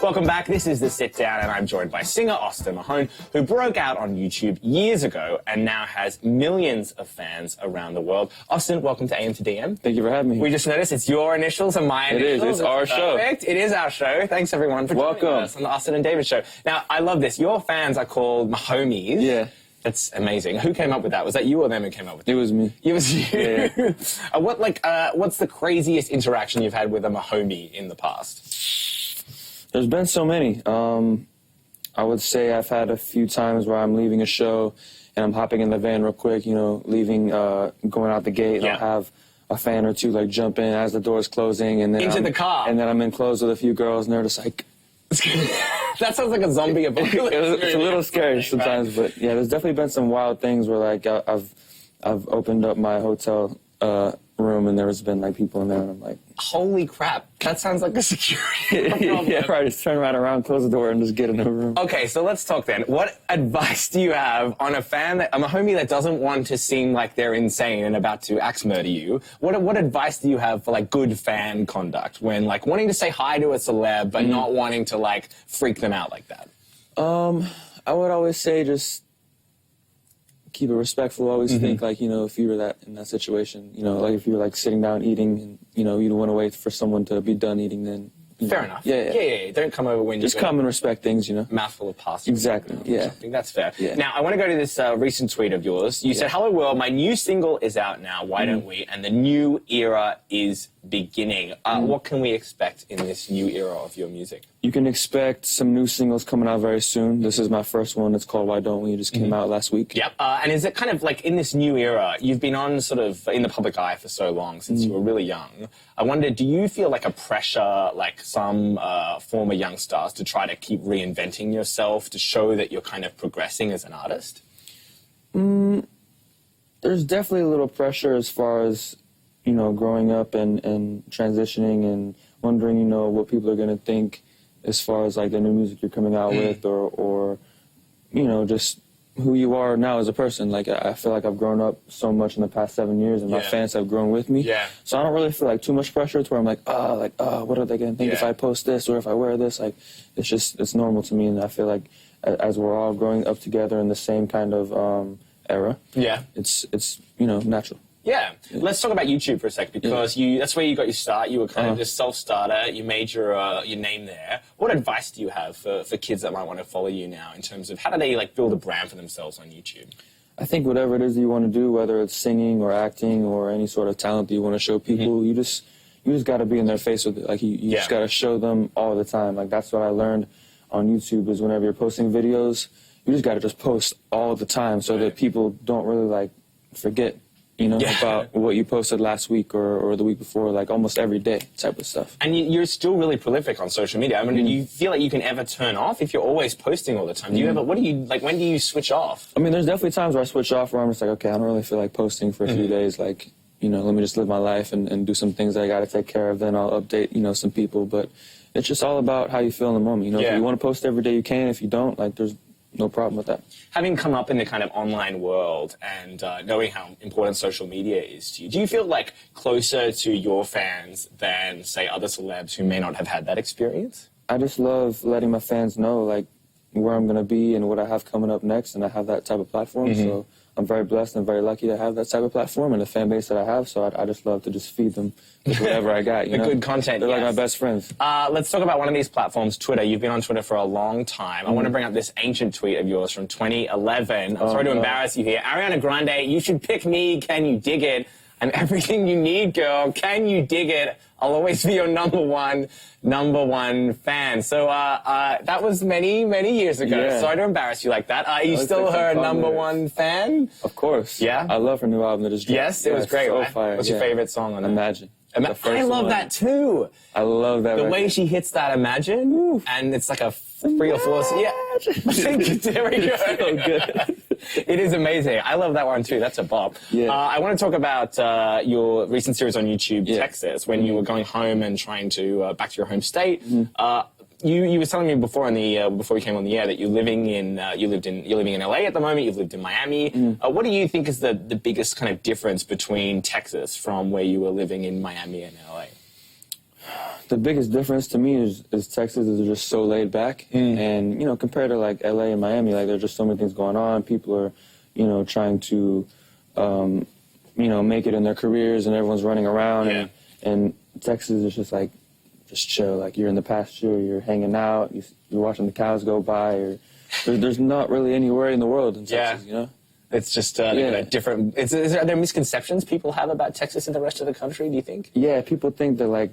Welcome back. This is The Sit Down, and I'm joined by singer Austin Mahone, who broke out on YouTube years ago and now has millions of fans around the world. Austin, welcome to AM to DM. Thank you for having me. We just noticed it's your initials and my initials. It is. It's our show. Perfect. It is our show. Thanks, everyone, for joining us on the Austin and David show. Now, I love this. Your fans are called Mahomies. Yeah. That's amazing. Who came up with that? Was that you or them who came up with it? It was me. It was you. Yeah. What's the craziest interaction you've had with a Mahomie in the past? There's been so many. I would say I've had a few times where I'm leaving a show and I'm hopping in the van real quick, leaving, going out the gate, and I'll have a fan or two like jump in as the door's closing, and then into the car. And then I'm in close with a few girls, and they're just like. That sounds like a zombie apocalypse. It's a little scary sometimes, but yeah, there's definitely been some wild things where like I've opened up my hotel room and there's been like people in there and I'm like, holy crap, that sounds like a security problem. Yeah, right. Just turn right around, close the door, and just get in the room. Okay, so let's talk then. What advice do you have on a Mahomie that doesn't want to seem like they're insane and about to axe murder you? What advice do you have for like good fan conduct when like wanting to say hi to a celeb but not wanting to like freak them out like that? I would always say just keep it respectful. Always think like, if you were in that situation, like if you were like sitting down eating and, you don't want to wait for someone to be done eating, then. Fair enough. Yeah. Don't come over when you just come and respect things, Mouthful of pasta. Exactly. Yeah. I think that's fair. Yeah. Now, I want to go to this recent tweet of yours. You said, "Hello world, my new single is out now. Why don't we? And the new era is beginning." What can we expect in this new era of your music? You can expect some new singles coming out very soon. This is my first one. It's called Why Don't We? It just came out last week. Yep. And is it kind of like in this new era, you've been on sort of in the public eye for so long, since you were really young. I wonder, do you feel like a pressure, like some former young stars, to try to keep reinventing yourself, to show that you're kind of progressing as an artist? There's definitely a little pressure as far as, growing up and transitioning and wondering, what people are going to think as far as like the new music you're coming out with or just who you are now as a person. Like I feel like I've grown up so much in the past 7 years and my fans have grown with me. Yeah. So I don't really feel like too much pressure to where I'm like, what are they going to think if I post this or if I wear this? Like it's normal to me, and I feel like as we're all growing up together in the same kind of era. Yeah. It's natural. Yeah. Let's talk about YouTube for a sec, because that's where you got your start. You were kind of just self-starter. You made your name there. What advice do you have for kids that might want to follow you now in terms of how do they like build a brand for themselves on YouTube? I think whatever it is that you want to do, whether it's singing or acting or any sort of talent that you want to show people, you just got to be in their face with it. Like you just got to show them all the time. Like that's what I learned on YouTube is whenever you're posting videos, you just got to just post all the time so that people don't really like forget. About what you posted last week or the week before, like almost every day type of stuff. And you're still really prolific on social media. I mean, do you feel like you can ever turn off if you're always posting all the time? Do you ever, when do you switch off? I mean, there's definitely times where I switch off where I'm just like, okay, I don't really feel like posting for a few days. Like, let me just live my life and do some things that I got to take care of. Then I'll update, some people. But it's just all about how you feel in the moment. If you want to post every day, you can. If you don't, like, there's no problem with that. Having come up in the kind of online world and knowing how important social media is to you, do you feel like closer to your fans than, say, other celebs who may not have had that experience? I just love letting my fans know, like, where I'm going to be and what I have coming up next, and I have that type of platform, so I'm very blessed and very lucky to have that type of platform and the fan base that I have, so I just love to just feed them with whatever I got, the good content, They're like my best friends. Let's talk about one of these platforms, Twitter. You've been on Twitter for a long time. I want to bring up this ancient tweet of yours from 2011. I'm sorry to embarrass you here. Ariana Grande, you should pick me, can you dig it? I'm everything you need, girl. Can you dig it? I'll always be your number one fan. So that was many, many years ago. Yeah. Sorry to embarrass you like that. Are you still her number one fan? Of course. Yeah? I love her new album that just dropped. Yes, it was great. So right? fire. What's your favorite song on it? Imagine. I love that too. I love that. The way she hits that Imagine, and it's like a 3 or 4. Yeah, there we go. So good. It is amazing. I love that one too. That's a bop. Yeah. I want to talk about your recent series on YouTube, Texas, when you were going home and trying to back to your home state. You were telling me before before we came on the air that you're living in LA at the moment. You've lived in Miami. What do you think is the biggest kind of difference between Texas from where you were living in Miami and LA? the biggest difference to me is Texas is just so laid back, and you know, compared to like LA and Miami, like there's just so many things going on. People are, you know, trying to, you know, make it in their careers, and everyone's running around, and Texas is just like, just chill. Like you're in the pasture, you're hanging out, you're watching the cows go by, or there's not really anywhere in the world in Texas, you know. It's just a different. Are there misconceptions people have about Texas and the rest of the country? Do you think? Yeah, people think that like,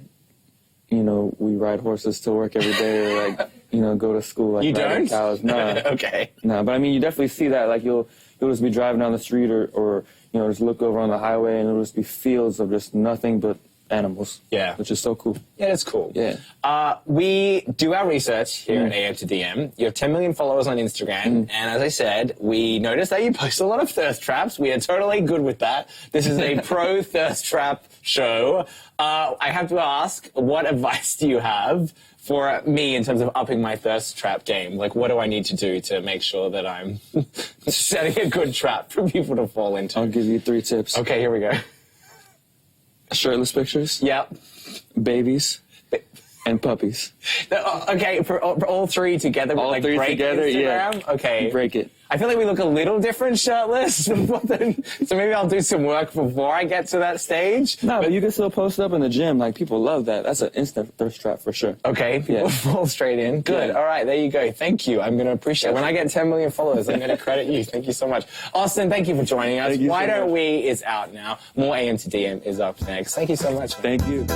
you know, we ride horses to work every day, or like, you know, go to school like you riding don't? cows. No. Okay. No, but I mean, you definitely see that. Like you'll just be driving down the street, or you know, just look over on the highway, and it'll just be fields of just nothing but animals. Yeah. Which is so cool. Yeah, that's cool. Yeah. We do our research here at AM to DM. You have 10 million followers on Instagram. And as I said, we noticed that you post a lot of thirst traps. We are totally good with that. This is a pro thirst trap show. I have to ask, what advice do you have for me in terms of upping my thirst trap game? Like, what do I need to do to make sure that I'm setting a good trap for people to fall into? I'll give you 3 tips. Okay, here we go. Shirtless pictures. Yep. Babies. And puppies. Okay, for all 3 together. All like 3 break together, Instagram? yeah. Okay. Break it. I feel like we look a little different shirtless. So maybe I'll do some work before I get to that stage. No, but you can still post up in the gym. Like, people love that. That's an instant thirst trap for sure. Okay, people fall straight in. Good. Yeah. All right, there you go. Thank you. I'm going to appreciate it. When I get 10 million followers, I'm going to credit you. Thank you so much. Austin, thank you for joining us. Why Don't We is out now. More AM to DM is up next. Thank you so much. Thank you.